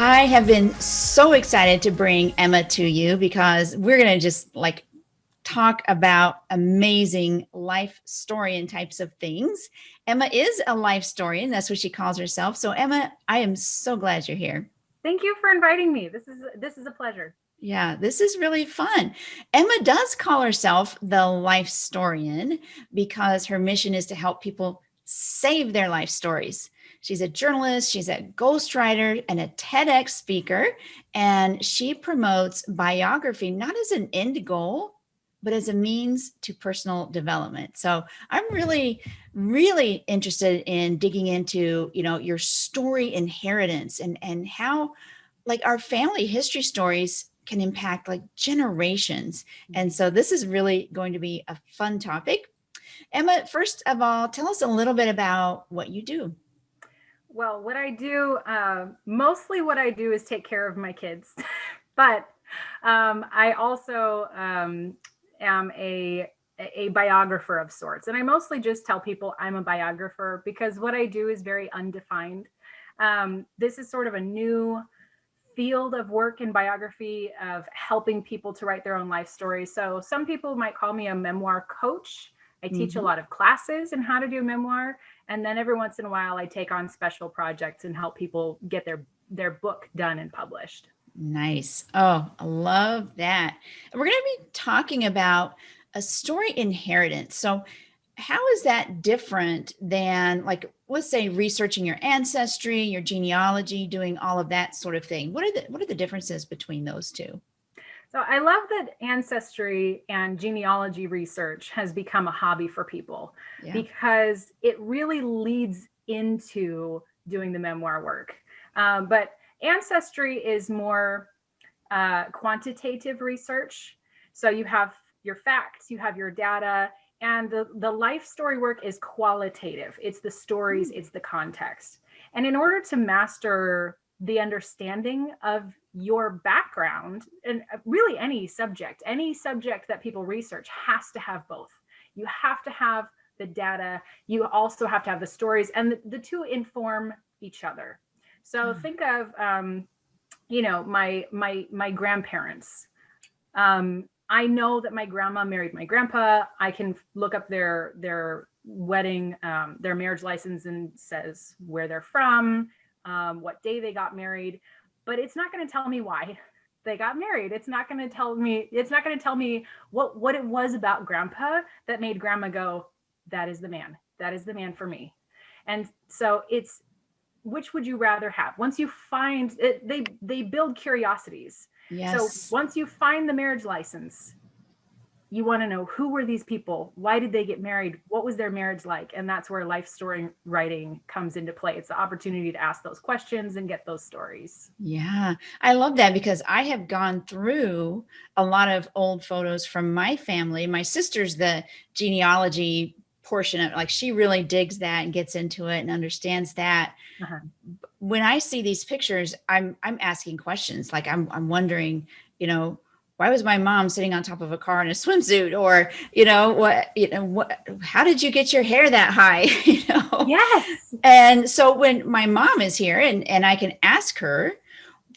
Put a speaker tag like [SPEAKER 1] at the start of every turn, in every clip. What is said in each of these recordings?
[SPEAKER 1] I have been so excited to bring Emma to you because we're going to just talk about amazing life story and types of things. Emma is a life historian. That's what she calls herself. So Emma, I am so glad you're here.
[SPEAKER 2] Thank you for inviting me. This is a pleasure.
[SPEAKER 1] Yeah, this is really fun. Emma does call herself the life historian because her mission is to help people save their life stories. She's a journalist, she's a ghostwriter, and a TEDx speaker, and she promotes biography not as an end goal, but as a means to personal development. So I'm really interested in digging into, your story inheritance and how our family history stories can impact generations. And so this is really going to be a fun topic. Emma, first of all, tell us a little bit about what you do.
[SPEAKER 2] Well, what I do, mostly what I do is take care of my kids, but I also am a biographer of sorts. And I mostly just tell people I'm a biographer because what I do is very undefined. This is sort of a new field of work in biography of helping people to write their own life stories. So some people might call me a memoir coach. I teach a lot of classes in how to do memoir. And then every once in a while, I take on special projects and help people get their book done and published.
[SPEAKER 1] Nice. Oh, I love that. And we're going to be talking about a story inheritance. So how is that different than let's say researching your ancestry, your genealogy, doing all of that sort of thing? What are the differences between those two?
[SPEAKER 2] So I love that ancestry and genealogy research has become a hobby for people because it really leads into doing the memoir work. But ancestry is more quantitative research. So you have your facts, you have your data, and the life story work is qualitative. It's the stories, it's the context. And in order to master the understanding of your background, and really any subject that people research has to have both. You have to have the data, you also have to have the stories, and the two inform each other. So think of my grandparents. I know that my grandma married my grandpa. I can look up their wedding, their marriage license, and says where they're from, what day they got married, but it's not going to tell me why they got married. It's not going to tell me what it was about grandpa that made grandma go, that is the man. That is the man for me. And so it's, which would you rather have? Once you find it, they build curiosities.
[SPEAKER 1] Yes.
[SPEAKER 2] So once you find the marriage license, you want to know, who were these people? Why did they get married? What was their marriage like? And that's where life story writing comes into play. It's the opportunity to ask those questions and get those stories.
[SPEAKER 1] Yeah, I love that because I have gone through a lot of old photos from my family. My sister's the genealogy portion of it. She really digs that and gets into it and understands that. When I see these pictures, I'm asking questions. I'm wondering, why was my mom sitting on top of a car in a swimsuit? Or, how did you get your hair that high?
[SPEAKER 2] Yes.
[SPEAKER 1] And so when my mom is here and I can ask her,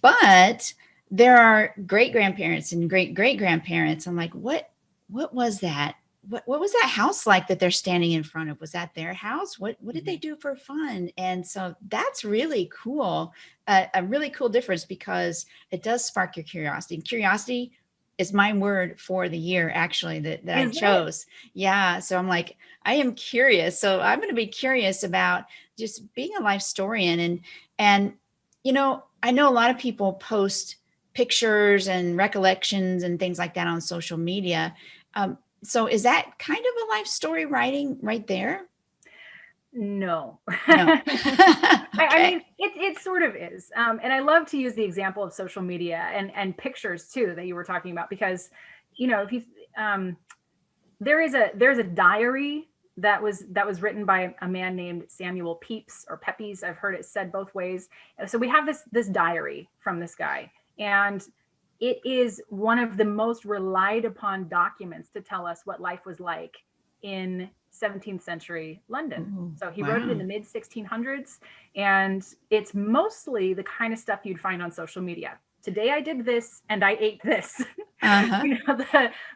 [SPEAKER 1] but there are great grandparents and great great grandparents. I'm like, what was that? What was that house like that they're standing in front of? Was that their house? What did they do for fun? And so that's really cool, a really cool difference because it does spark your curiosity. Curiosity is my word for the year, actually, that I chose. Yeah. So I'm like, I am curious. So I'm going to be curious about just being a life historian. And, I know a lot of people post pictures and recollections and things like that on social media. So is that kind of a life story writing right there?
[SPEAKER 2] No.
[SPEAKER 1] No.
[SPEAKER 2] I mean, it sort of is. And I love to use the example of social media and pictures too, that you were talking about, because, if you, there's a diary that was written by a man named Samuel Pepys or Pepys. I've heard it said both ways. So we have this diary from this guy, and it is one of the most relied upon documents to tell us what life was like in 17th century London.
[SPEAKER 1] Ooh,
[SPEAKER 2] So he wrote it in
[SPEAKER 1] wow.
[SPEAKER 2] the mid 1600s, and it's mostly the kind of stuff you'd find on social media. Today I did this and I ate this.
[SPEAKER 1] Uh-huh.
[SPEAKER 2] You know,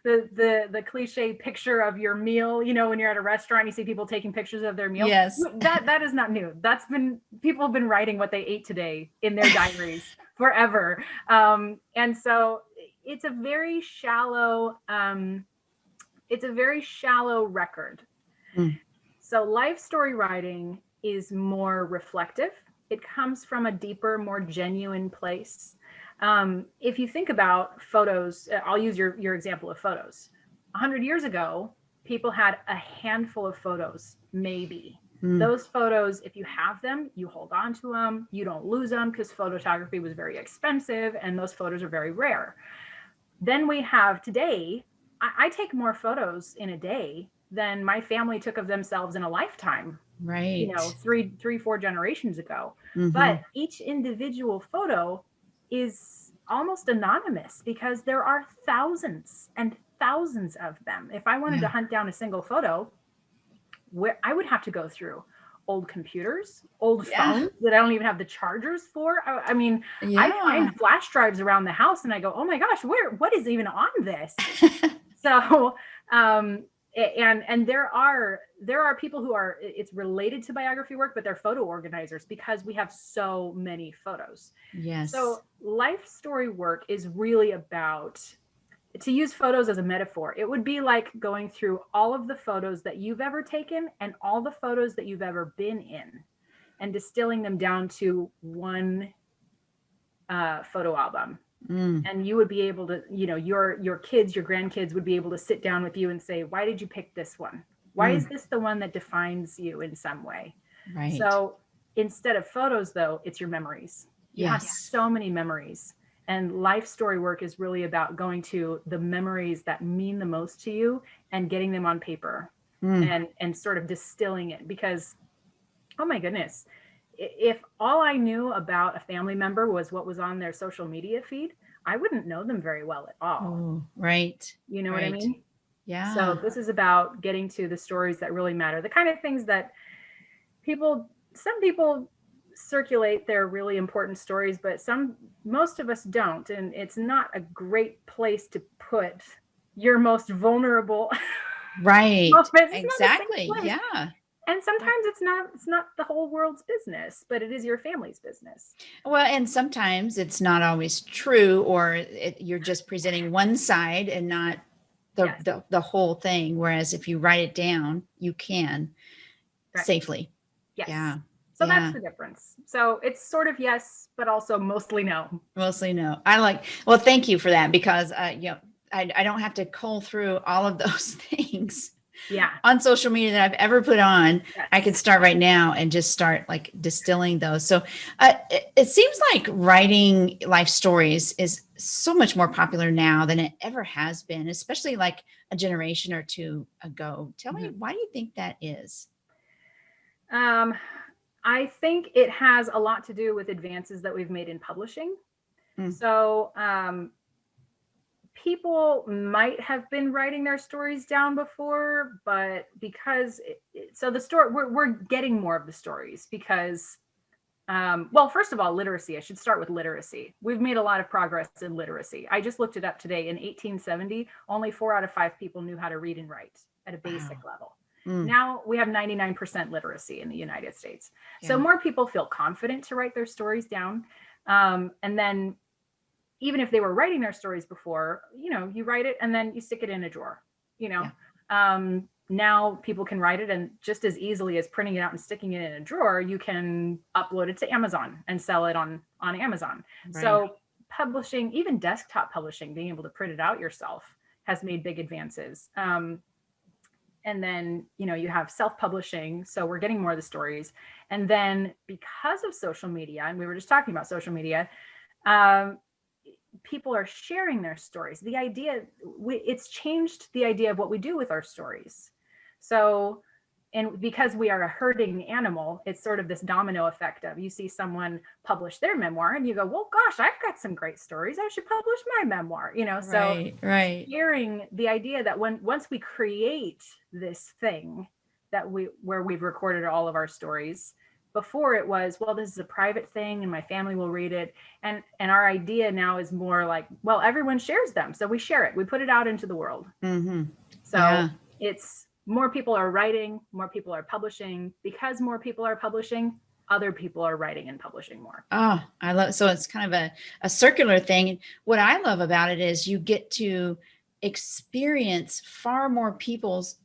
[SPEAKER 2] the cliche picture of your meal, you know, when you're at a restaurant, you see people taking pictures of their meal.
[SPEAKER 1] Yes.
[SPEAKER 2] That is not new. That's been, people have been writing what they ate today in their diaries forever. And so it's a very shallow, record.
[SPEAKER 1] Mm.
[SPEAKER 2] So life story writing is more reflective. It comes from a deeper, more genuine place. If you think about photos, I'll use your example of photos. 100 years ago, people had a handful of photos, maybe.
[SPEAKER 1] Mm.
[SPEAKER 2] Those photos, if you have them, you hold on to them. You don't lose them because photography was very expensive and those photos are very rare. Then we have today, I take more photos in a day than my family took of themselves in a lifetime, you know,
[SPEAKER 1] Right.
[SPEAKER 2] three, 4 generations ago.
[SPEAKER 1] Mm-hmm.
[SPEAKER 2] But each individual photo is almost anonymous because there are thousands and thousands of them. If I wanted to
[SPEAKER 1] Yeah.
[SPEAKER 2] hunt down a single photo, where I would have to go through old computers, old
[SPEAKER 1] Yeah.
[SPEAKER 2] phones that I don't even have the chargers for. I mean, I
[SPEAKER 1] Yeah.
[SPEAKER 2] find flash drives around the house and I go, oh my gosh, what is even on this? So, and there are people who are, it's related to biography work, but they're photo organizers because we have so many photos.
[SPEAKER 1] Yes.
[SPEAKER 2] So life story work is really about, to use photos as a metaphor, it would be like going through all of the photos that you've ever taken and all the photos that you've ever been in and distilling them down to one photo album.
[SPEAKER 1] Mm.
[SPEAKER 2] And you would be able to, you know, your kids, your grandkids would be able to sit down with you and say, why did you pick this one? Why is
[SPEAKER 1] Mm.
[SPEAKER 2] this the one that defines you in some way?
[SPEAKER 1] Right.
[SPEAKER 2] So instead of photos, though, it's your memories. You have
[SPEAKER 1] Yes.
[SPEAKER 2] so many memories. And life story work is really about going to the memories that mean the most to you and getting them on paper
[SPEAKER 1] Mm.
[SPEAKER 2] and sort of distilling it. Because, oh my goodness, if all I knew about a family member was what was on their social media feed, I wouldn't know them very well at all.
[SPEAKER 1] Oh, right.
[SPEAKER 2] You know what I
[SPEAKER 1] Right.
[SPEAKER 2] mean?
[SPEAKER 1] Yeah.
[SPEAKER 2] So this is about getting to the stories that really matter, the kind of things that some people circulate their really important stories, but most of us don't. And it's not a great place to put your most vulnerable
[SPEAKER 1] Right.
[SPEAKER 2] moments. It's not a safe
[SPEAKER 1] Exactly.
[SPEAKER 2] place.
[SPEAKER 1] Yeah.
[SPEAKER 2] And
[SPEAKER 1] Right.
[SPEAKER 2] sometimes it's not the whole world's business, but it is your family's business.
[SPEAKER 1] Well, and sometimes it's not always true, or you're just presenting one side and not
[SPEAKER 2] Yes.
[SPEAKER 1] the whole thing. Whereas if you write it down, you can
[SPEAKER 2] Right.
[SPEAKER 1] safely.
[SPEAKER 2] Yes.
[SPEAKER 1] Yeah.
[SPEAKER 2] So that's
[SPEAKER 1] Yeah.
[SPEAKER 2] the difference. So it's sort of yes, but also mostly no.
[SPEAKER 1] Mostly no. Well, thank you for that, because I don't have to cull through all of those things
[SPEAKER 2] Yeah.
[SPEAKER 1] on social media that I've ever put on.
[SPEAKER 2] Yes.
[SPEAKER 1] I could start right now and just start like distilling those. So it seems like writing life stories is so much more popular now than it ever has been, especially like a generation or two ago. Tell me, why do you think that is?
[SPEAKER 2] I think it has a lot to do with advances that we've made in publishing.
[SPEAKER 1] Mm.
[SPEAKER 2] So people might have been writing their stories down before, but because so the story, we're getting more of the stories because well, first of all, literacy. I should start with literacy. We've made a lot of progress in literacy. I just looked it up today. In 1870, only 4 out of 5 people knew how to read and write at a basic level.
[SPEAKER 1] Mm.
[SPEAKER 2] Now we have 99% literacy in the United States.
[SPEAKER 1] Yeah.
[SPEAKER 2] So more people feel confident to write their stories down. And then even if they were writing their stories before, you know, you write it and then you stick it in a drawer, you know.
[SPEAKER 1] Yeah.
[SPEAKER 2] Now people can write it, and just as easily as printing it out and sticking it in a drawer, you can upload it to Amazon and sell it on Amazon.
[SPEAKER 1] Right.
[SPEAKER 2] So publishing, even desktop publishing, being able to print it out yourself, has made big advances. And then, you know, you have self-publishing. So we're getting more of the stories. And then because of social media, and we were just talking about social media, people are sharing their stories. The idea, it's changed the idea of what we do with our stories. So And because we are a herding animal, it's sort of this domino effect of, you see someone publish their memoir and you go, well, gosh, I've got some great stories. I should publish my memoir, so hearing the idea that once we create this thing where we've recorded all of our stories, before it was, well, this is a private thing and my family will read it. And our idea now is more like, well, everyone shares them. So we share it. We put it out into the world.
[SPEAKER 1] Mm-hmm.
[SPEAKER 2] So it's more people are writing, more people are publishing. Because more people are publishing, other people are writing and publishing more.
[SPEAKER 1] Oh, I love, so it's kind of a circular thing. And what I love about it is you get to experience far more people's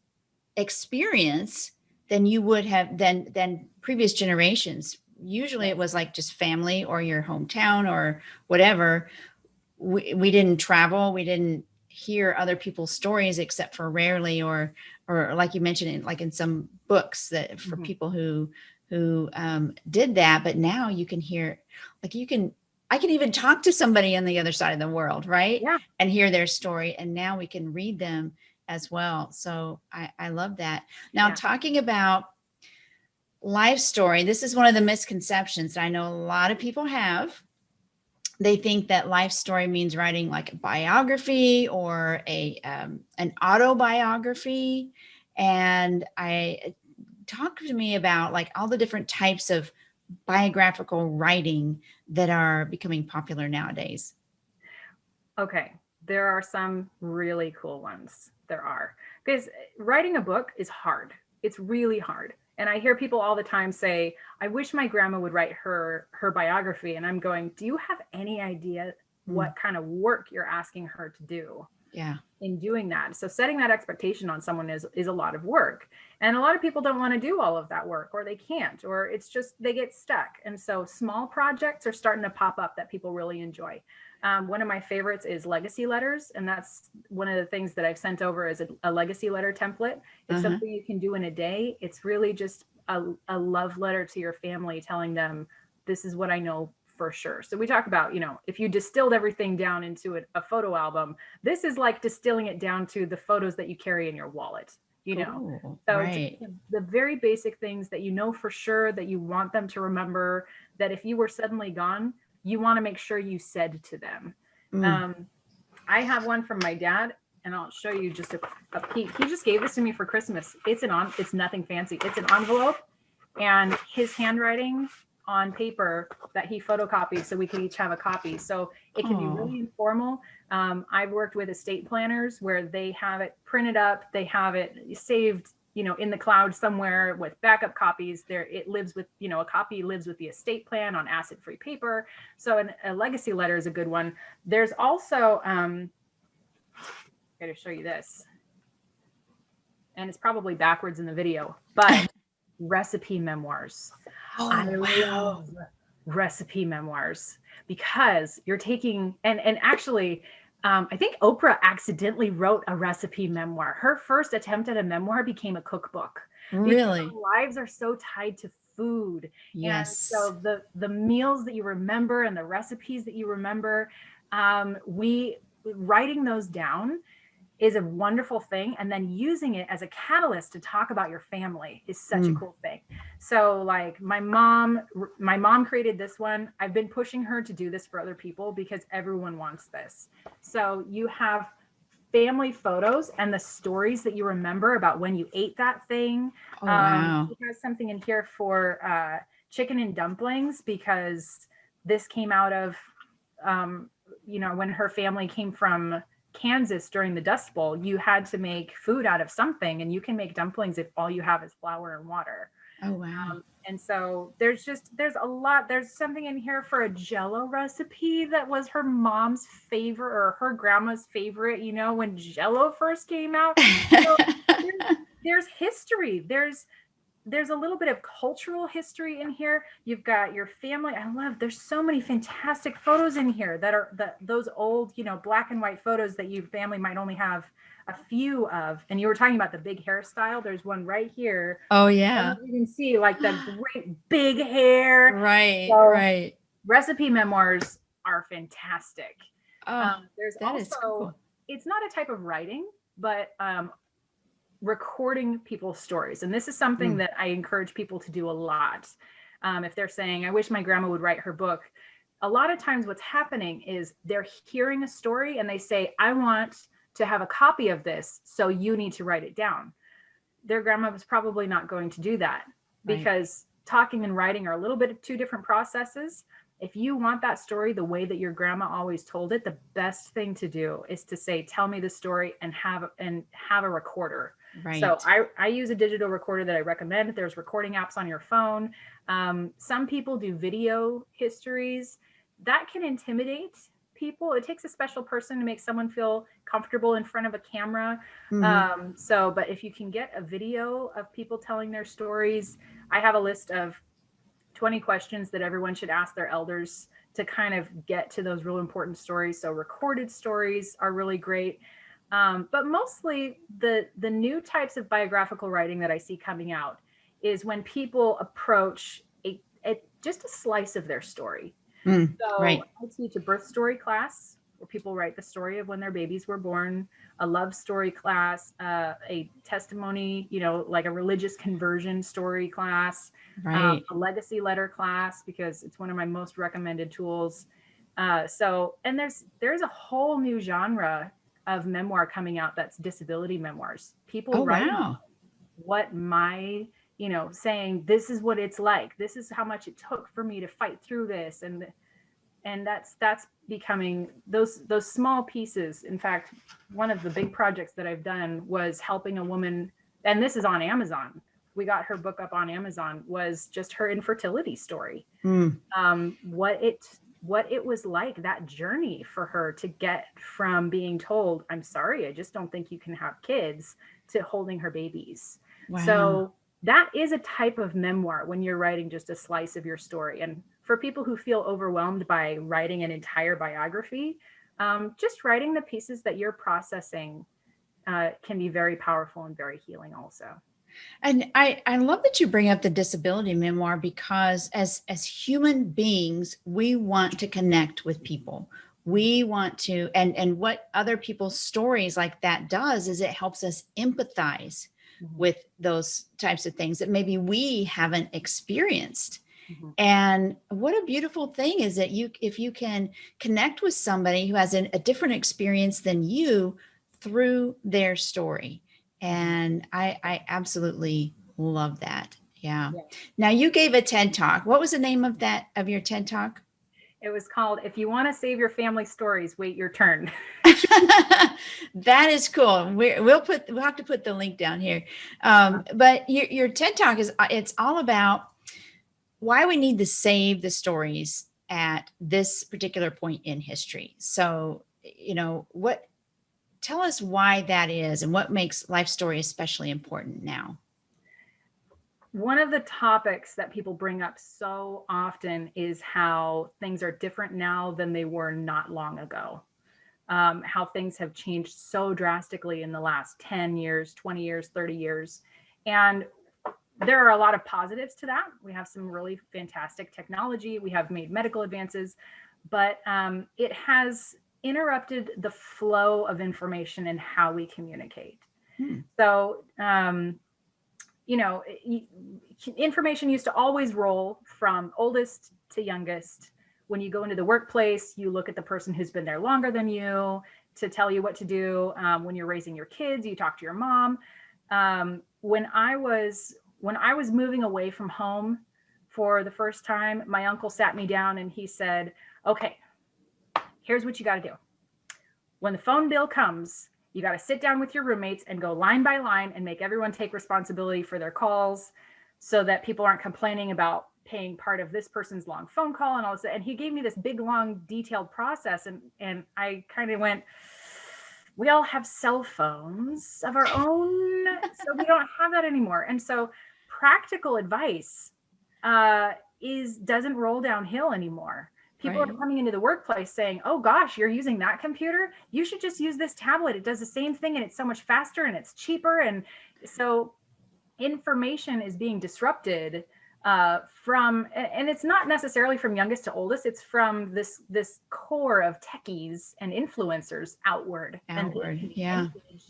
[SPEAKER 1] experience than you would have than previous generations. Usually it was like just family or your hometown or whatever. We didn't travel. We didn't hear other people's stories except for rarely, or like you mentioned, like in some books that for people who did that. But now you can hear, like I can even talk to somebody on the other side of the world, right?
[SPEAKER 2] Yeah.
[SPEAKER 1] And hear their story. And now we can read them as well. So I love that. Now, talking about life story, this is one of the misconceptions that I know a lot of people have. They think that life story means writing like a biography or an autobiography. And talk to me about like all the different types of biographical writing that are becoming popular nowadays.
[SPEAKER 2] Okay, there are some really cool ones. There are, because writing a book is hard. It's really hard. And I hear people all the time say, I wish my grandma would write her biography. And I'm going, do you have any idea what kind of work you're asking her to do?
[SPEAKER 1] Yeah.
[SPEAKER 2] In doing that. So setting that expectation on someone is a lot of work. And a lot of people don't want to do all of that work, or they can't, or it's just, they get stuck. And so small projects are starting to pop up that people really enjoy. One of my favorites is legacy letters. And that's one of the things that I've sent over as a legacy letter template. It's something you can do in a day. It's really just a love letter to your family, telling them, this is what I know for sure. So we talk about, if you distilled everything down into a photo album, this is like distilling it down to the photos that you carry in your wallet,
[SPEAKER 1] Ooh,
[SPEAKER 2] so
[SPEAKER 1] right.
[SPEAKER 2] the very basic things that you know for sure that you want them to remember, that if you were suddenly gone, you want to make sure you said to them. I have one from my dad, and I'll show you just a peek. He just gave this to me for Christmas. It's nothing fancy. It's an envelope and his handwriting on paper that he photocopied so we could each have a copy. So it can be really informal. I've worked with estate planners where they have it printed up, they have it saved, in the cloud somewhere with backup copies. It lives with, a copy lives with the estate plan on acid-free paper. So a legacy letter is a good one. There's also, I'm going to show you this, and it's probably backwards in the video, but recipe memoirs. I love recipe memoirs because you're taking, and actually, I think Oprah accidentally wrote a recipe memoir. Her first attempt at a memoir became a cookbook.
[SPEAKER 1] Really?
[SPEAKER 2] Because our lives are so tied to food.
[SPEAKER 1] Yes.
[SPEAKER 2] And so the meals that you remember and the recipes that you remember, writing those down is a wonderful thing. And then using it as a catalyst to talk about your family is such a cool thing. So like my mom created this one. I've been pushing her to do this for other people because everyone wants this. So you have family photos and the stories that you remember about when you ate that thing.
[SPEAKER 1] Oh, wow.
[SPEAKER 2] She has something in here for chicken and dumplings, because this came out of, when her family came from Kansas during the Dust Bowl. You had to make food out of something, and you can make dumplings if all you have is flour and water.
[SPEAKER 1] Oh, wow.
[SPEAKER 2] And so there's a lot. There's something in here for a Jell-O recipe that was her mom's favorite, or her grandma's favorite, when Jell-O first came out. So there's history. There's a little bit of cultural history in here. You've got your family. There's so many fantastic photos in here that are those old, black and white photos that your family might only have a few of. And you were talking about the big hairstyle. There's one right here.
[SPEAKER 1] Oh, yeah.
[SPEAKER 2] You can see like the great big hair.
[SPEAKER 1] Right,
[SPEAKER 2] so,
[SPEAKER 1] right.
[SPEAKER 2] Recipe memoirs are fantastic.
[SPEAKER 1] Oh,
[SPEAKER 2] there's
[SPEAKER 1] that
[SPEAKER 2] also,
[SPEAKER 1] is cool.
[SPEAKER 2] It's not a type of writing, but recording people's stories. And this is something that I encourage people to do a lot. If they're saying, I wish my grandma would write her book, a lot of times what's happening is they're hearing a story and they say, I want to have a copy of this, so you need to write it down. Their grandma was probably not going to do that, because talking and writing are a little bit of two different processes. If you want that story the way that your grandma always told it, the best thing to do is to say, tell me the story, and have a recorder. Right. So I use a digital recorder that I recommend. There's recording apps on your phone. Some people do video histories. That can intimidate people. It takes a special person to make someone feel comfortable in front of a camera. But if you can get a video of people telling their stories, I have a list of 20 questions that everyone should ask their elders to kind of get to those real important stories. So recorded stories are really great. But mostly the new types of biographical writing that I see coming out is when people approach just a slice of their story. I teach a birth story class where people write the story of when their babies were born, a love story class, a testimony, like a religious conversion story class, a legacy letter class, because it's one of my most recommended tools. And there's a whole new genre of memoir coming out that's disability memoirs. People write what my saying, this is what it's like, this is how much it took for me to fight through this, and that's becoming those small pieces. In fact, one of the big projects that I've done was helping a woman, and this is on Amazon. We got her book up on Amazon, was just her infertility story. What it was like, that journey for her to get from being told, I'm sorry, I just don't think you can have kids, to holding her babies. So that is a type of memoir when you're writing just a slice of your story. And for people who feel overwhelmed by writing an entire biography, just writing the pieces that you're processing can be very powerful and very healing also.
[SPEAKER 1] And I love that you bring up the disability memoir, because as human beings, we want to connect with people. We want to, and what other people's stories like that does is it helps us empathize with those types of things that maybe we haven't experienced. And what a beautiful thing is that if you can connect with somebody who has a different experience than you through their story. And I absolutely love that. Yeah. Now, you gave a TED Talk. What was the name of your TED Talk?
[SPEAKER 2] It was called, If You Want to Save Your Family Stories, Wait Your Turn.
[SPEAKER 1] That is cool. We'll have to put the link down here. But your TED Talk it's all about why we need to save the stories at this particular point in history. So, tell us why that is and what makes Life Story especially important now.
[SPEAKER 2] One of the topics that people bring up so often is how things are different now than they were not long ago. How things have changed so drastically in the last 10 years, 20 years, 30 years. And there are a lot of positives to that. We have some really fantastic technology. We have made medical advances, but it has interrupted the flow of information and how we communicate. So, information used to always roll from oldest to youngest. When you go into the workplace, you look at the person who's been there longer than you to tell you what to do. When you're raising your kids, you talk to your mom. When I was moving away from home for the first time, my uncle sat me down and he said, okay, here's what you got to do. When the phone bill comes, you got to sit down with your roommates and go line by line and make everyone take responsibility for their calls, so that people aren't complaining about paying part of this person's long phone call and all this. And he gave me this big, long, detailed process. And I kind of went, we all have cell phones of our own, so we don't have that anymore. And so practical advice doesn't roll downhill anymore. People are coming into the workplace saying, oh gosh, you're using that computer? You should just use this tablet. It does the same thing and it's so much faster and it's cheaper. And so information is being disrupted and it's not necessarily from youngest to oldest. It's from this core of techies and influencers outward. And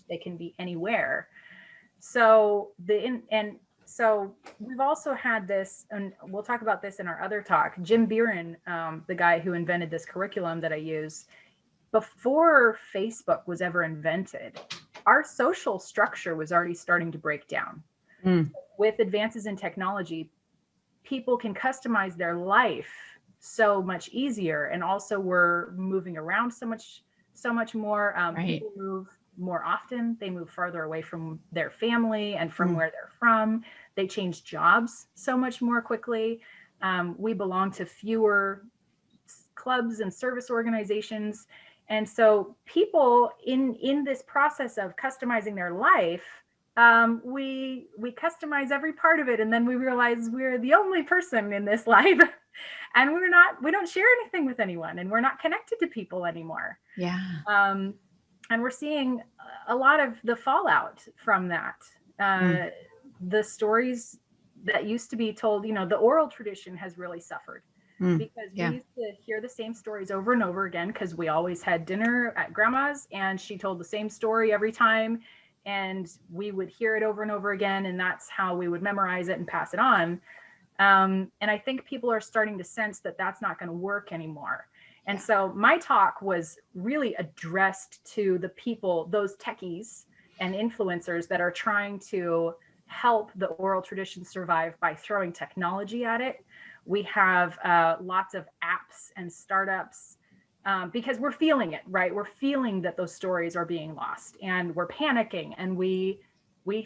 [SPEAKER 2] they can be anywhere. So we've also had this, and we'll talk about this in our other talk. Jim Beeren, the guy who invented this curriculum that I use, before Facebook was ever invented, our social structure was already starting to break down. With advances in technology, people can customize their life so much easier, and also we're moving around so much more. People move more often. They move farther away from their family and from where they're from. They change jobs so much more quickly. We belong to fewer clubs and service organizations. And so people in this process of customizing their life, we customize every part of it, and then we realize we're the only person in this life, and we don't share anything with anyone, and we're not connected to people anymore.
[SPEAKER 1] Yeah.
[SPEAKER 2] And we're seeing a lot of the fallout from that. The stories that used to be told, the oral tradition has really suffered. Because we used to hear the same stories over and over again, because we always had dinner at grandma's and she told the same story every time, and we would hear it over and over again, and that's how we would memorize it and pass it on. And I think people are starting to sense that that's not going to work anymore. And so my talk was really addressed to the people, those techies and influencers that are trying to help the oral tradition survive by throwing technology at it. We have lots of apps and startups because we're feeling it, right? We're feeling that those stories are being lost, and we're panicking, and we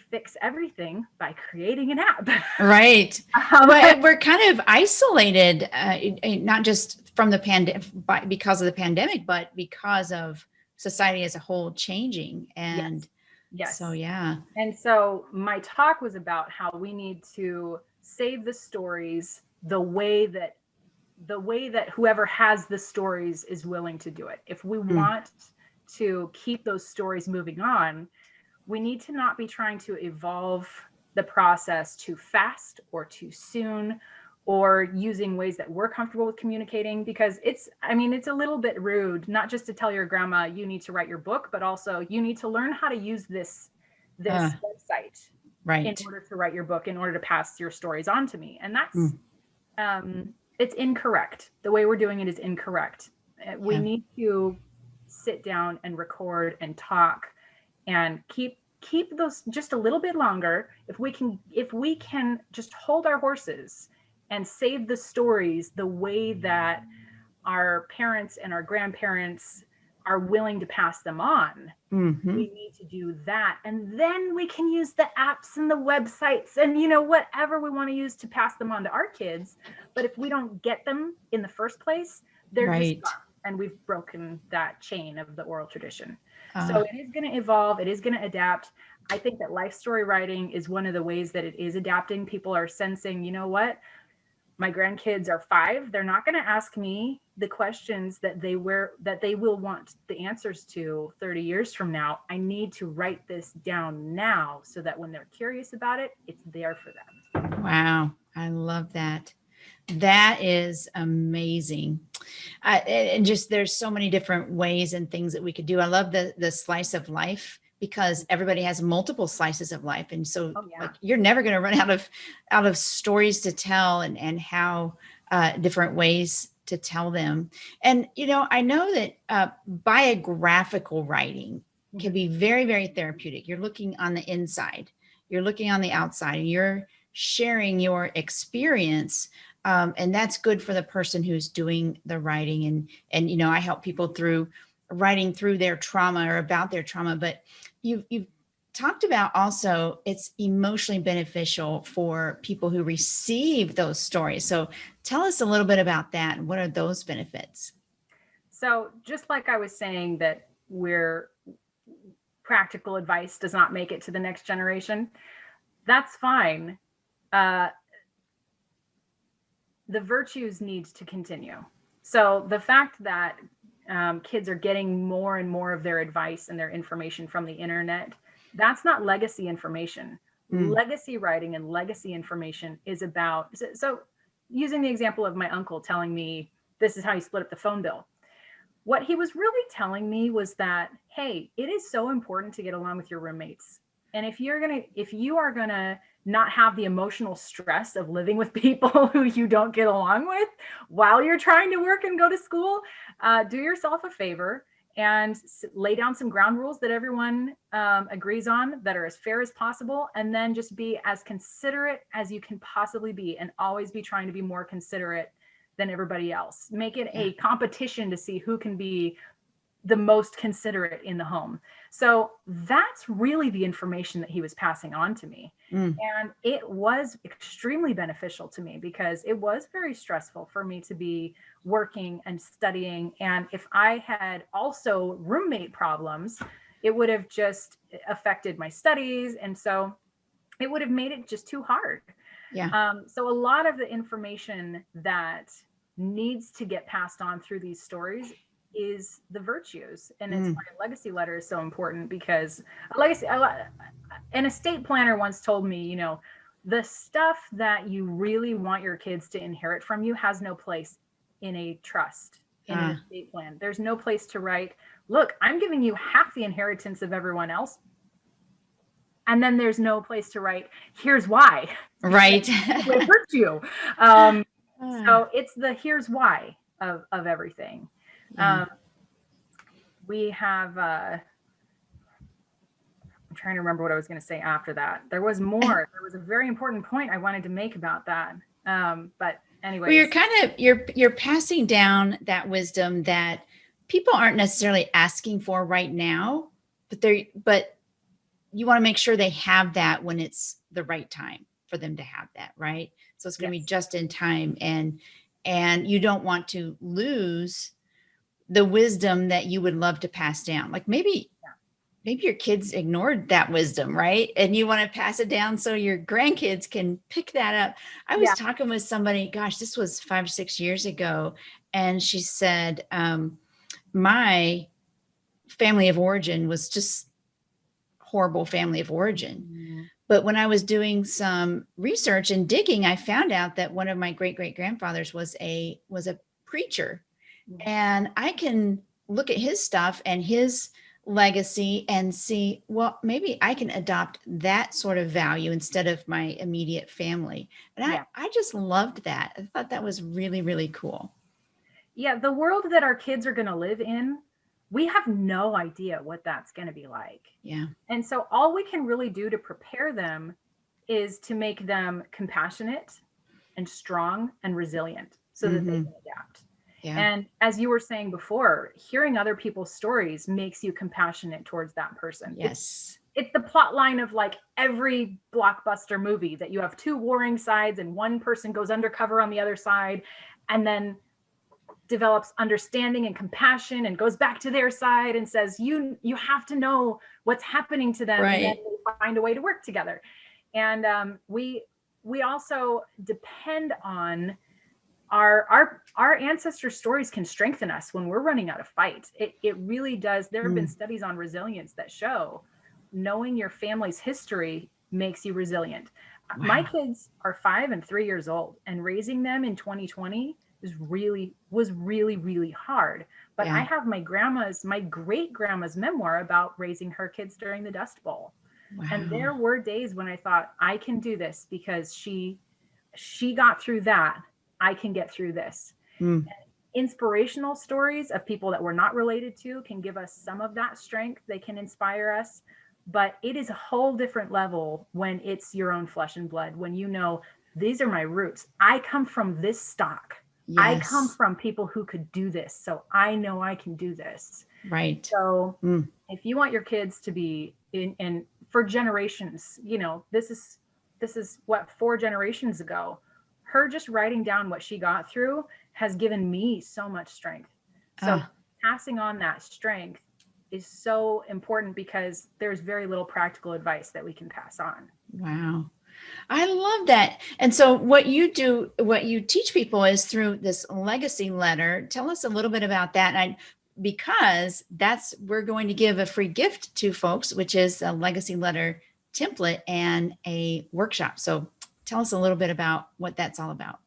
[SPEAKER 2] fix everything by creating an app.
[SPEAKER 1] Right. Well, we're kind of isolated, not just from the pandemic, because of the pandemic, but because of society as a whole changing. And
[SPEAKER 2] yes.
[SPEAKER 1] So, yeah.
[SPEAKER 2] And so my talk was about how we need to save the stories the way that whoever has the stories is willing to do it. If we want to keep those stories moving on, we need to not be trying to evolve the process too fast or too soon, or using ways that we're comfortable with communicating, because it's a little bit rude, not just to tell your grandma you need to write your book, but also you need to learn how to use this website in order to write your book, in order to pass your stories on to me. And that's it's incorrect. The way we're doing it is incorrect. We need to sit down and record and talk and keep those just a little bit longer. If we can just hold our horses and save the stories the way that our parents and our grandparents are willing to pass them on, we need to do that. And then we can use the apps and the websites and whatever we want to use to pass them on to our kids. But if we don't get them in the first place, they're just gone, and we've broken that chain of the oral tradition. So it is going to evolve. It is going to adapt. I think that life story writing is one of the ways that it is adapting. People are sensing, you know what? My grandkids are 5. They're not going to ask me the questions that they will want the answers to 30 years from now. I need to write this down now so that when they're curious about it, it's there for them.
[SPEAKER 1] Wow. I love that. That is amazing. And just, there's so many different ways and things that we could do. I love the slice of life, because everybody has multiple slices of life. And so like, you're never going to run out of stories to tell, and how different ways to tell them. And, I know that biographical writing can be very, very therapeutic. You're looking on the inside, you're looking on the outside, and you're sharing your experience. And that's good for the person who's doing the writing. And I help people through writing through their trauma or about their trauma. But you've talked about also it's emotionally beneficial for people who receive those stories. So tell us a little bit about that. And what are those benefits?
[SPEAKER 2] So just like I was saying that practical advice does not make it to the next generation, that's fine. The virtues need to continue. So the fact that kids are getting more and more of their advice and their information from the internet, that's not legacy information. Legacy writing and legacy information is about, so using the example of my uncle telling me, this is how you split up the phone bill. What he was really telling me was that, hey, it is so important to get along with your roommates. And if you are gonna not have the emotional stress of living with people who you don't get along with while you're trying to work and go to school, do yourself a favor and lay down some ground rules that everyone agrees on, that are as fair as possible, and then just be as considerate as you can possibly be, and always be trying to be more considerate than everybody else. Make it a competition to see who can be the most considerate in the home. So that's really the information that he was passing on to me. And it was extremely beneficial to me, because it was very stressful for me to be working and studying. And if I had also roommate problems, it would have just affected my studies. And so it would have made it just too hard. So a lot of the information that needs to get passed on through these stories is the virtues. And it's why a legacy letter is so important, because an estate planner once told me, you know, the stuff that you really want your kids to inherit from you has no place in a trust, in an estate plan. There's no place to write, look, I'm giving you half the inheritance of everyone else. And then there's no place to write, here's why.
[SPEAKER 1] Right.
[SPEAKER 2] It hurt you. So it's the here's why of everything. We have, I'm trying to remember what I was going to say after that. There was more. There was a very important point I wanted to make about that. But anyway.
[SPEAKER 1] Well, you're passing down that wisdom that people aren't necessarily asking for right now, but you want to make sure they have that when it's the right time for them to have that, right? So it's going to be just in time, and you don't want to lose the wisdom that you would love to pass down. Like maybe your kids ignored that wisdom, right? And you want to pass it down so your grandkids can pick that up. I was talking with somebody, gosh, this was 5 or 6 years ago. And she said, my family of origin was just horrible family of origin. But when I was doing some research and digging, I found out that one of my great-great-grandfathers was a preacher. And I can look at his stuff and his legacy and see, well, maybe I can adopt that sort of value instead of my immediate family. And I just loved that. I thought that was really, really cool.
[SPEAKER 2] Yeah, the world that our kids are going to live in, we have no idea what that's going to be like.
[SPEAKER 1] Yeah.
[SPEAKER 2] And so all we can really do to prepare them is to make them compassionate and strong and resilient so that they can adapt.
[SPEAKER 1] Yeah.
[SPEAKER 2] And as you were saying before, hearing other people's stories makes you compassionate towards that person.
[SPEAKER 1] Yes.
[SPEAKER 2] It's the plot line of like every blockbuster movie, that you have two warring sides and one person goes undercover on the other side and then develops understanding and compassion and goes back to their side and says, you have to know what's happening to them, and then they find a way to work together. And we also depend on our ancestor stories can strengthen us when we're running out of fight. It really does. There have been studies on resilience that show knowing your family's history makes you resilient. Wow. My kids are 5 and 3 years old, and raising them in 2020 was really hard. But I have my great grandma's memoir about raising her kids during the Dust Bowl. Wow. And there were days when I thought, I can do this because she got through that. I can get through this. Inspirational stories of people that we're not related to can give us some of that strength. They can inspire us, but it is a whole different level when it's your own flesh and blood, when you know, these are my roots. I come from this stock. Yes. I come from people who could do this. So I know I can do this.
[SPEAKER 1] Right.
[SPEAKER 2] So if you want your kids to be in for generations, you know, this is what 4 generations ago, her just writing down what she got through has given me so much strength. So passing on that strength is so important, because there's very little practical advice that we can pass on.
[SPEAKER 1] Wow. I love that. And so what you teach people is through this legacy letter. Tell us a little bit about that. Because we're going to give a free gift to folks, which is a legacy letter template and a workshop. So tell us a little bit about what that's all about.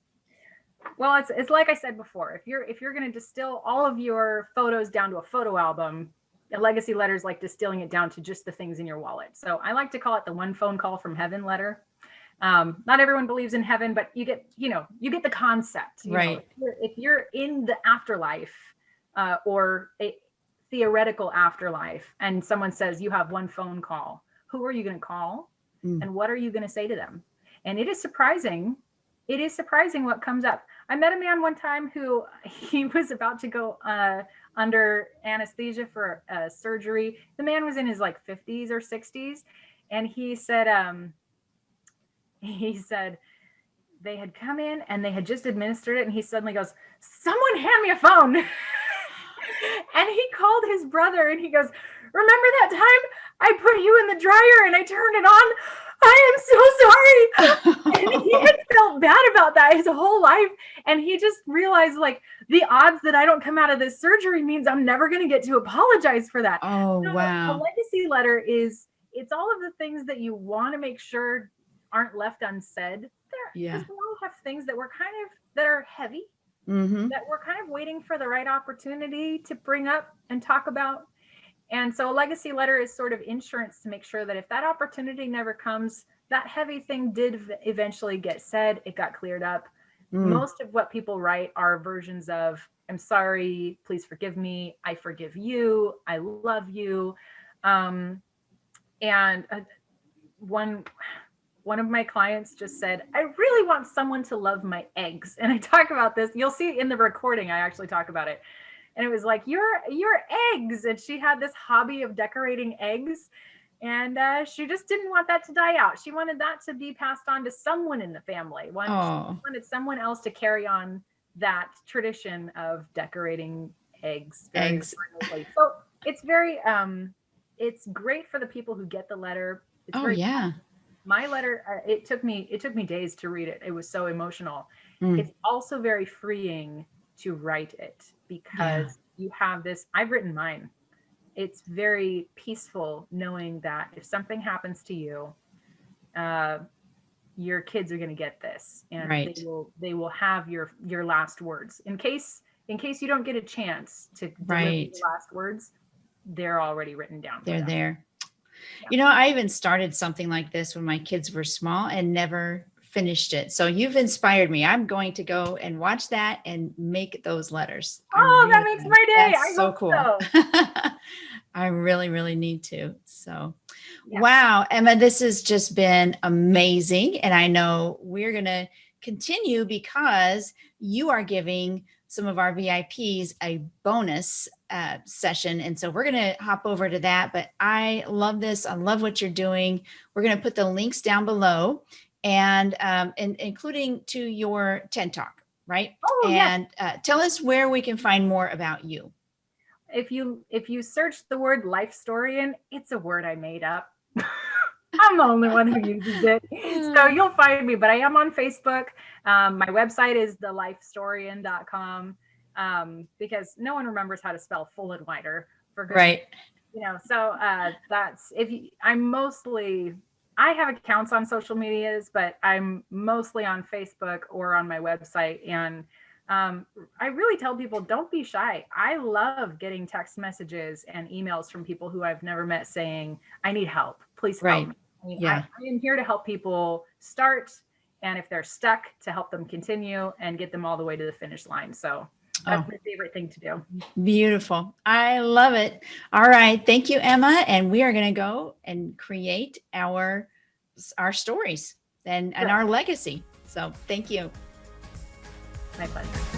[SPEAKER 2] Well, it's like I said before, if you're going to distill all of your photos down to a photo album, A legacy letter is like distilling it down to just the things in your wallet. So I like to call it the one phone call from heaven letter. Not everyone believes in heaven, but you get the concept.
[SPEAKER 1] Right.
[SPEAKER 2] If you're in the afterlife, or a theoretical afterlife, and someone says you have one phone call, who are you going to call? And what are you going to say to them? And it is surprising. It is surprising what comes up. I met a man one time who he was about to go under anesthesia for surgery. The man was in his like 50s or 60s. And he said they had come in and they had just administered it. And he suddenly goes, "Someone hand me a phone." And he called his brother and he goes, "Remember that time I put you in the dryer and I turned it on? I am so sorry." And he had felt bad about that his whole life. And he just realized, like, the odds that I don't come out of this surgery means I'm never going to get to apologize for that.
[SPEAKER 1] Oh,
[SPEAKER 2] So
[SPEAKER 1] wow.
[SPEAKER 2] a legacy letter it's all of the things that you want to make sure aren't left unsaid there.
[SPEAKER 1] Yeah.
[SPEAKER 2] Because we all have things that that are heavy, that we're kind of waiting for the right opportunity to bring up and talk about. And so a legacy letter is sort of insurance to make sure that if that opportunity never comes, that heavy thing did eventually get said, it got cleared up. Most of what people write are versions of, "I'm sorry, please forgive me, I forgive you, I love you." And one of my clients just said, "I really want someone to love my eggs." And I talk about this. You'll see in the recording, I actually talk about it. And it was like, your eggs. And she had this hobby of decorating eggs. And she just didn't want that to die out. She wanted that to be passed on to someone in the family. She wanted someone else to carry on that tradition of decorating eggs. So it's very, it's great for the people who get the letter. It's my letter, it took me days to read it. It was so emotional. It's also very freeing to write it because you have this, I've written mine. It's very peaceful knowing that if something happens to you, your kids are going to get this, and they will have your last words in case you don't get a chance to deliver the last words. They're already written down.
[SPEAKER 1] They're there. Yeah. I even started something like this when my kids were small and never finished it. So you've inspired me. I'm going to go and watch that and make those letters.
[SPEAKER 2] That makes my day.
[SPEAKER 1] That's so cool.
[SPEAKER 2] So.
[SPEAKER 1] I really, really need to. So, wow, Emma, this has just been amazing. And I know we're going to continue because you are giving some of our VIPs a bonus session. And so we're going to hop over to that. But I love this. I love what you're doing. We're going to put the links down below and including to your TED Talk, right? Tell us where we can find more about you.
[SPEAKER 2] If you search the word Lifestorian, it's a word I made up. I'm the only one who uses it. So you'll find me, but I am on Facebook. My website is thelifestorian.com because no one remembers how to spell full and wider for good.
[SPEAKER 1] Right.
[SPEAKER 2] So that's I have accounts on social medias, but I'm mostly on Facebook or on my website. And I really tell people, don't be shy. I love getting text messages and emails from people who I've never met saying, "I need help. Please help me." I am here to help people start, and if they're stuck, to help them continue and get them all the way to the finish line. So that's my favorite thing to do.
[SPEAKER 1] Beautiful. I love it. All right. Thank you, Emma. And we are going to go and create our stories and our legacy. So thank you.
[SPEAKER 2] My pleasure.